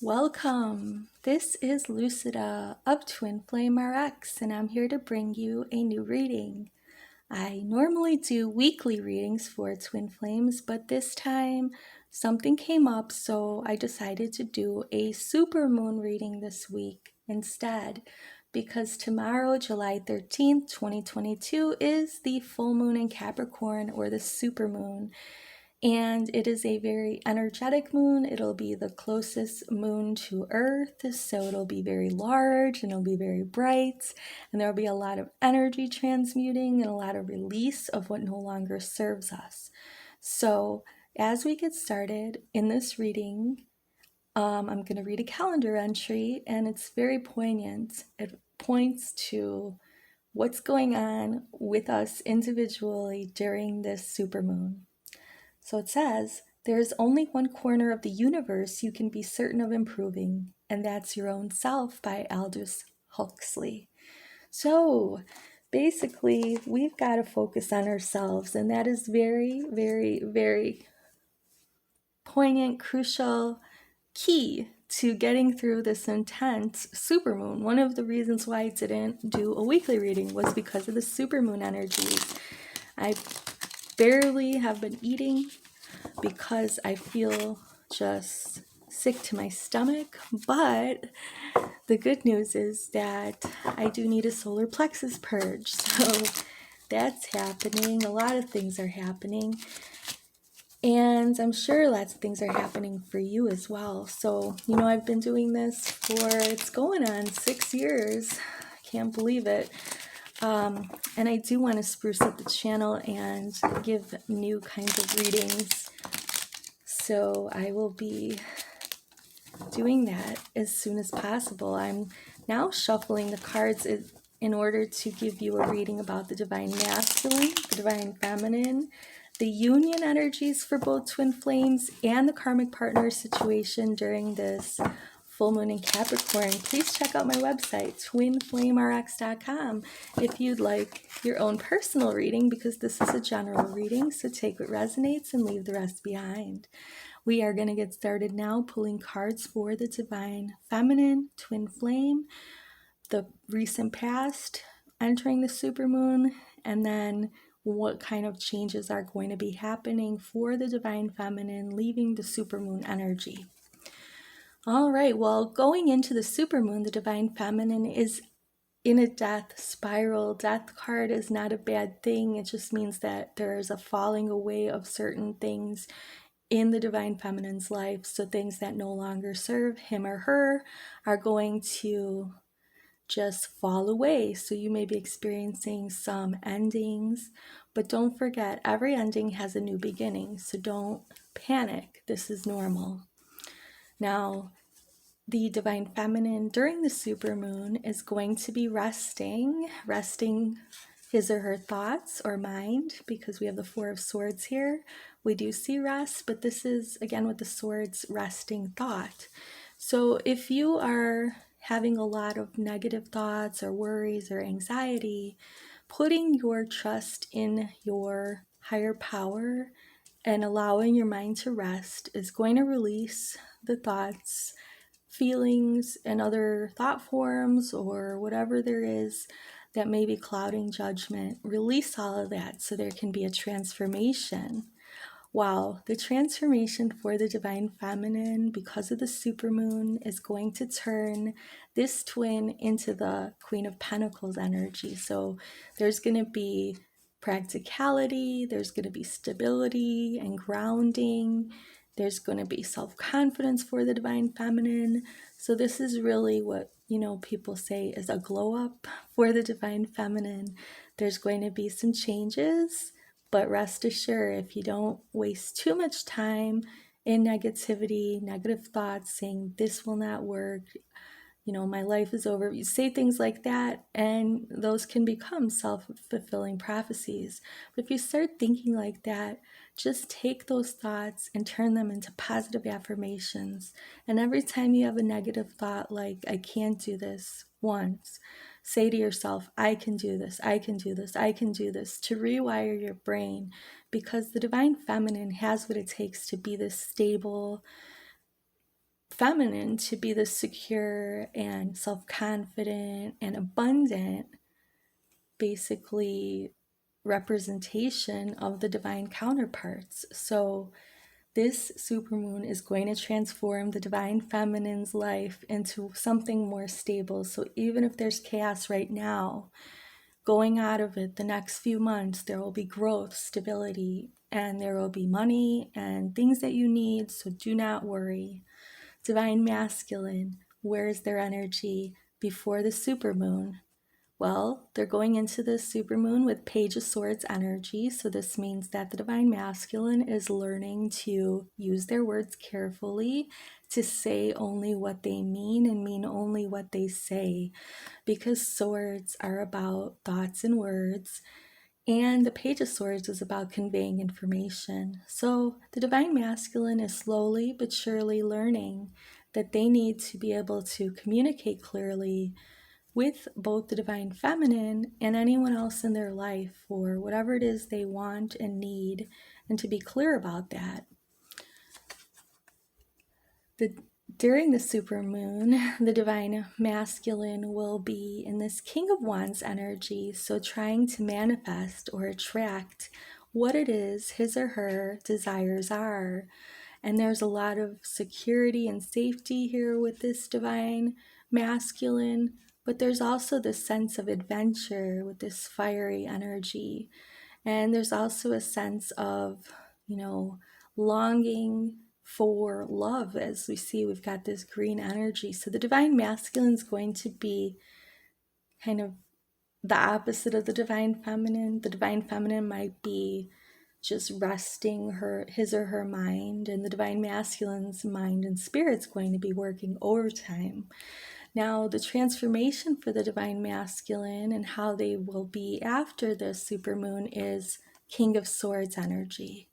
Welcome! This is Lucida of twinflame RX, and I'm here to bring you a new reading. I normally do weekly readings for twin flames, but this time something came up, so I decided to do a supermoon reading this week instead, because tomorrow, July 13th, 2022, is the full moon in Capricorn, or the supermoon. And it is a very energetic moon. It'll be the closest moon to Earth, so it'll be very large and it'll be very bright, and there'll be a lot of energy transmuting and a lot of release of what no longer serves us. So as we get started in this reading, I'm going to read a calendar entry, and it's very poignant. It points to what's going on with us individually during this supermoon. So it says, there is only one corner of the universe you can be certain of improving, and that's your own self, by Aldous Huxley. So basically, we've got to focus on ourselves, and that is very, very, very poignant, crucial, key to getting through this intense supermoon. One of the reasons why I didn't do a weekly reading was because of the supermoon energies. I barely have been eating because I feel just sick to my stomach, but the good news is that I do need a solar plexus purge, so that's happening. A lot of things are happening, and I'm sure lots of things are happening for you as well. So, I've been doing this for, it's going on 6 years. I can't believe it. And I do want to spruce up the channel and give new kinds of readings. So I will be doing that as soon as possible. I'm now shuffling the cards in order to give you a reading about the divine masculine, the divine feminine, the union energies for both twin flames, and the karmic partner situation during this full moon in Capricorn. Please check out my website, twinflamerx.com, if you'd like your own personal reading, because this is a general reading, so take what resonates and leave the rest behind. We are going to get started now, pulling cards for the divine feminine, twin flame, the recent past, entering the supermoon, and then what kind of changes are going to be happening for the divine feminine, leaving the supermoon energy. All right, well, going into the supermoon, the divine feminine is in a death spiral. Death card is not a bad thing. It just means that there is a falling away of certain things in the divine feminine's life. So things that no longer serve him or her are going to just fall away. So you may be experiencing some endings, but don't forget, every ending has a new beginning. So don't panic. This is normal. Now, the divine feminine during the supermoon is going to be resting his or her thoughts or mind, because we have the Four of Swords here. We do see rest, but this is, again, with the swords, resting thought. So if you are having a lot of negative thoughts or worries or anxiety, putting your trust in your higher power and allowing your mind to rest is going to release the thoughts, feelings, and other thought forms or whatever there is that may be clouding judgment. Release all of that so there can be a transformation. Wow, the transformation for the divine feminine, because of the supermoon, is going to turn this twin into the Queen of Pentacles energy. So there's going to be practicality, there's going to be stability and grounding, there's going to be self-confidence for the divine feminine. So this is really what, people say is a glow up for the divine feminine. There's going to be some changes, but rest assured, if you don't waste too much time in negativity, negative thoughts, saying this will not work, my life is over. You say things like that, and those can become self-fulfilling prophecies. But if you start thinking like that, just take those thoughts and turn them into positive affirmations. And every time you have a negative thought like, I can't do this, once, say to yourself, I can do this, I can do this, I can do this, to rewire your brain, because the divine feminine has what it takes to be this stable, feminine to be the secure and self-confident and abundant, basically, representation of the divine counterparts. So this supermoon is going to transform the divine feminine's life into something more stable. So even if there's chaos right now, going out of it the next few months, there will be growth, stability, and there will be money and things that you need. So do not worry. Divine masculine, where's their energy before the supermoon? Well, they're going into the supermoon with Page of Swords energy. So this means that the divine masculine is learning to use their words carefully, to say only what they mean and mean only what they say, because swords are about thoughts and words. And the Page of Swords is about conveying information. So the divine masculine is slowly but surely learning that they need to be able to communicate clearly with both the divine feminine and anyone else in their life for whatever it is they want and need, and to be clear about that. During the supermoon, the divine masculine will be in this King of Wands energy, so trying to manifest or attract what it is his or her desires are. And there's a lot of security and safety here with this divine masculine, but there's also this sense of adventure with this fiery energy. And there's also a sense of, longing for love. As we see, we've got this green energy. So the divine masculine is going to be kind of the opposite of the divine feminine. The divine feminine might be just resting his or her mind, and the divine masculine's mind and spirit's going to be working overtime. Now, the transformation for the divine masculine and how they will be after the supermoon is King of Swords energy.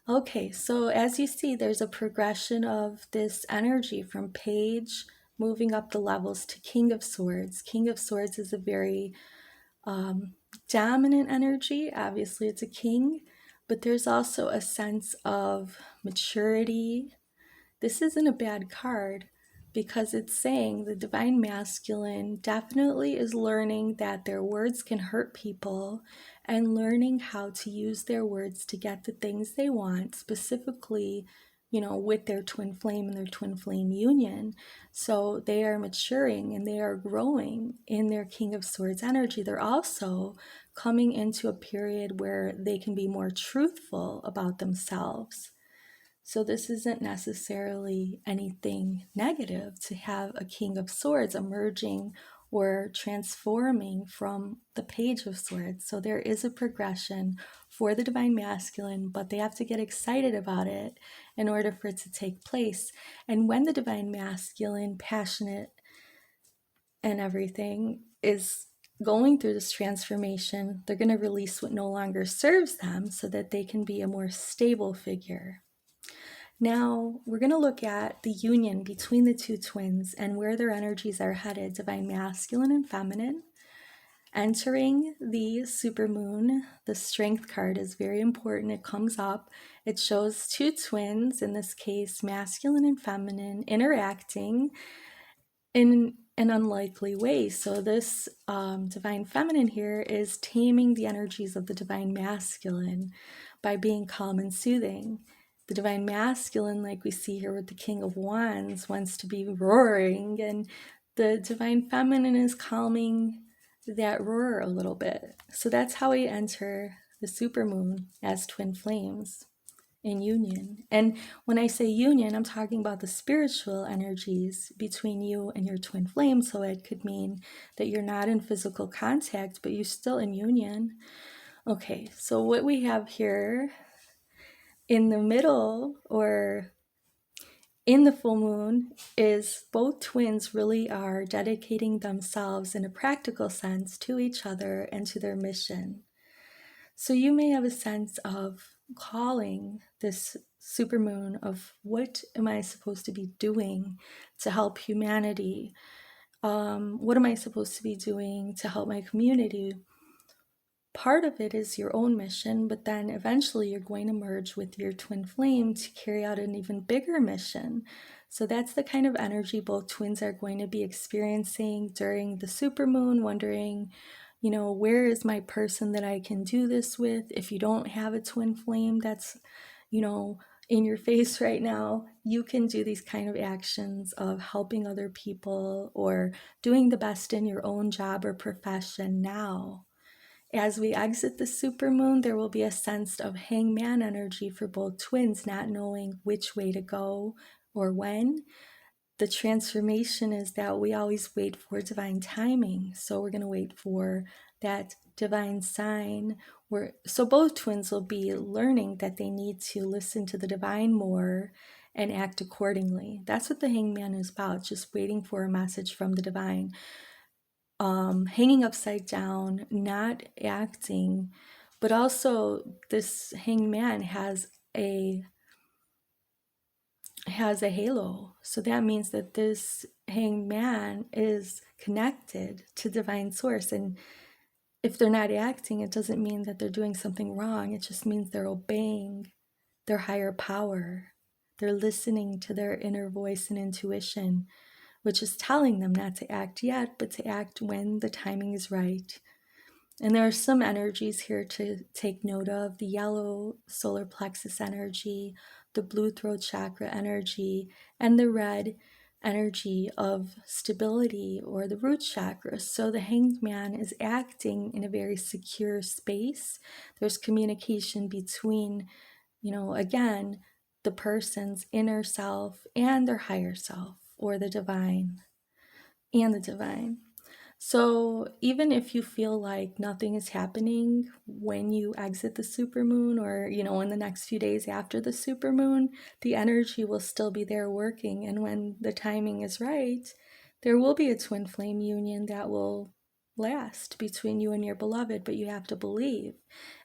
Okay, so as you see, there's a progression of this energy from Page moving up the levels to King of Swords. King of Swords is a very dominant energy. Obviously, it's a king, but there's also a sense of maturity. This isn't a bad card because it's saying the divine masculine definitely is learning that their words can hurt people and learning how to use their words to get the things they want, specifically, with their twin flame and their twin flame union. So they are maturing and they are growing in their King of Swords energy. They're also coming into a period where they can be more truthful about themselves. So this isn't necessarily anything negative to have a King of Swords emerging or transforming from the Page of Swords. So there is a progression for the divine masculine, but they have to get excited about it in order for it to take place. And when the divine masculine, passionate and everything, is going through this transformation, they're going to release what no longer serves them so that they can be a more stable figure. Now, we're going to look at the union between the two twins and where their energies are headed, divine masculine and feminine. Entering the supermoon, the strength card is very important. It comes up. It shows two twins, in this case, masculine and feminine, interacting in an unlikely way. So this divine feminine here is taming the energies of the divine masculine by being calm and soothing. The divine masculine, like we see here with the King of Wands, wants to be roaring, and the divine feminine is calming that roar a little bit. So that's how we enter the supermoon as twin flames in union. And when I say union, I'm talking about the spiritual energies between you and your twin flame. So it could mean that you're not in physical contact, but you're still in union. Okay, so what we have here in the middle, or in the full moon, is both twins really are dedicating themselves in a practical sense to each other and to their mission. So you may have a sense of calling this supermoon of what am I supposed to be doing to help humanity? What am I supposed to be doing to help my community? Part of it is your own mission, but then eventually you're going to merge with your twin flame to carry out an even bigger mission. So that's the kind of energy both twins are going to be experiencing during the supermoon, wondering, where is my person that I can do this with? If you don't have a twin flame that's, in your face right now, you can do these kind of actions of helping other people or doing the best in your own job or profession now. As we exit the supermoon, there will be a sense of hangman energy for both twins, not knowing which way to go or when. The transformation is that we always wait for divine timing. So we're going to wait for that divine sign. So both twins will be learning that they need to listen to the divine more and act accordingly. That's what the hangman is about, just waiting for a message from the divine. Hanging upside down, not acting, but also this hangman has a halo. So that means that this hangman is connected to divine source. And if they're not acting, it doesn't mean that they're doing something wrong. It just means they're obeying their higher power. They're listening to their inner voice and intuition, which is telling them not to act yet, but to act when the timing is right. And there are some energies here to take note of: the yellow solar plexus energy, the blue throat chakra energy, and the red energy of stability or the root chakra. So the hanged man is acting in a very secure space. There's communication between, again, the person's inner self and their higher self, or the divine and the divine. So even if you feel like nothing is happening when you exit the supermoon, or, in the next few days after the supermoon, the energy will still be there working. And when the timing is right, there will be a twin flame union that will last between you and your beloved, but you have to believe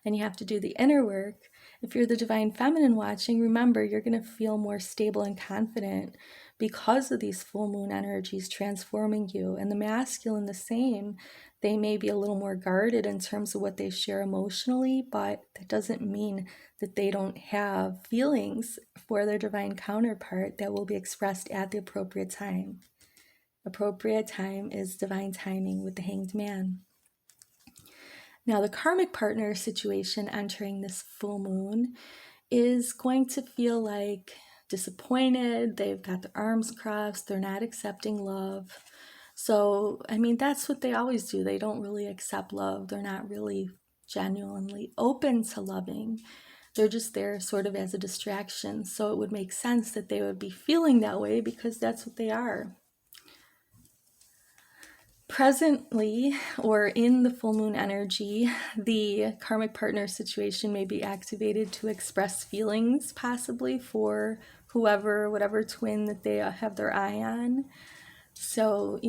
and you have to do the inner work. If you're the divine feminine watching, remember, you're going to feel more stable and confident because of these full moon energies transforming you. And the masculine, the same. They may be a little more guarded in terms of what they share emotionally, but that doesn't mean that they don't have feelings for their divine counterpart that will be expressed at the appropriate time. Appropriate time is divine timing with the hanged man. Now, the karmic partner situation entering this full moon is going to feel like disappointed. They've got their arms crossed. They're not accepting love. So, that's what they always do. They don't really accept love. They're not really genuinely open to loving. They're just there sort of as a distraction. So it would make sense that they would be feeling that way because that's what they are. Presently, or in the full moon energy, the karmic partner situation may be activated to express feelings, possibly for whatever twin that they have their eye on. So,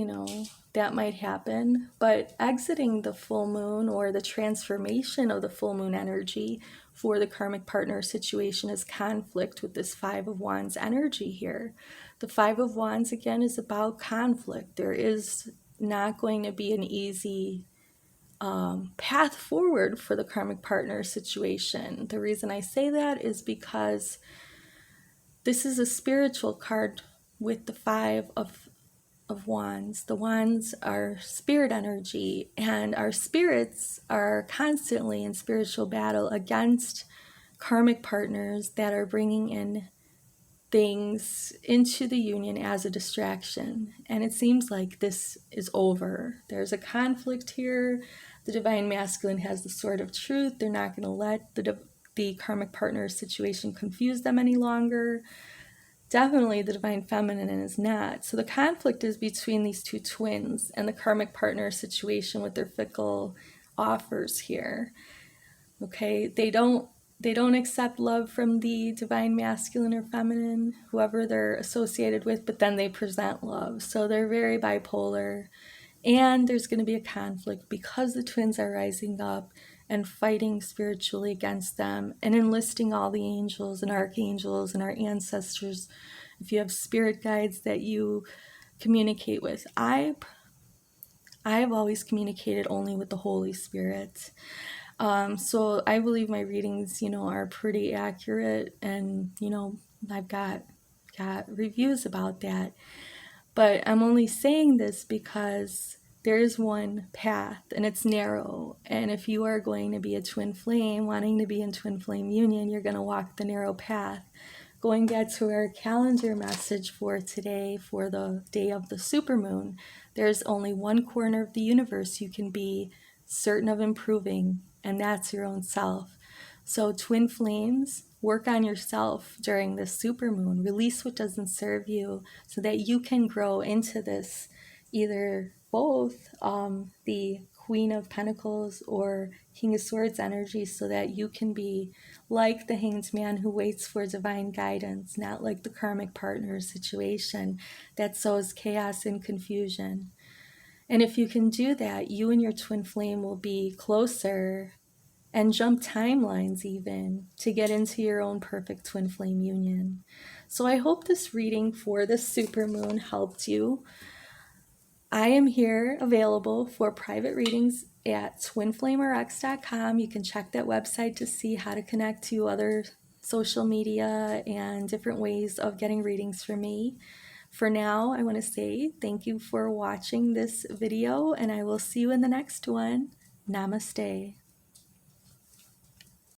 that might happen. But exiting the full moon, or the transformation of the full moon energy for the karmic partner situation, is conflict with this Five of Wands energy here. The Five of Wands, again, is about conflict. There is not going to be an easy path forward for the karmic partner situation. The reason I say that is because this is a spiritual card with the Five of Wands. The wands are spirit energy, and our spirits are constantly in spiritual battle against karmic partners that are bringing in things into the union as a distraction. And it seems like this is over. There's a conflict here. The divine masculine has the sword of truth. They're not going to let the karmic partner situation confuse them any longer. Definitely the divine feminine is not. So the conflict is between these two twins and the karmic partner situation with their fickle offers here. Okay, they don't accept love from the divine masculine or feminine, whoever they're associated with, but then they present love. So they're very bipolar. And there's going to be a conflict because the twins are rising up and fighting spiritually against them and enlisting all the angels and archangels and our ancestors. If you have spirit guides that you communicate with, I've always communicated only with the Holy Spirit. So I believe my readings, are pretty accurate, and, I've got got reviews about that. But I'm only saying this because there is one path and it's narrow. And if you are going to be a twin flame, wanting to be in twin flame union, you're going to walk the narrow path. Going back to our calendar message for today, for the day of the supermoon, there's only one corner of the universe you can be certain of improving, and that's your own self. So twin flames, work on yourself during this supermoon. Release what doesn't serve you so that you can grow into this, either both the Queen of Pentacles or King of Swords energy, so that you can be like the Hanged Man who waits for divine guidance, not like the karmic partner situation that sows chaos and confusion. And if you can do that, you and your twin flame will be closer and jump timelines even to get into your own perfect twin flame union. So I hope this reading for this supermoon helped you. I am here available for private readings at twinflamerx.com. You can check that website to see how to connect to other social media and different ways of getting readings from me. For now, I want to say thank you for watching this video, and I will see you in the next one. Namaste.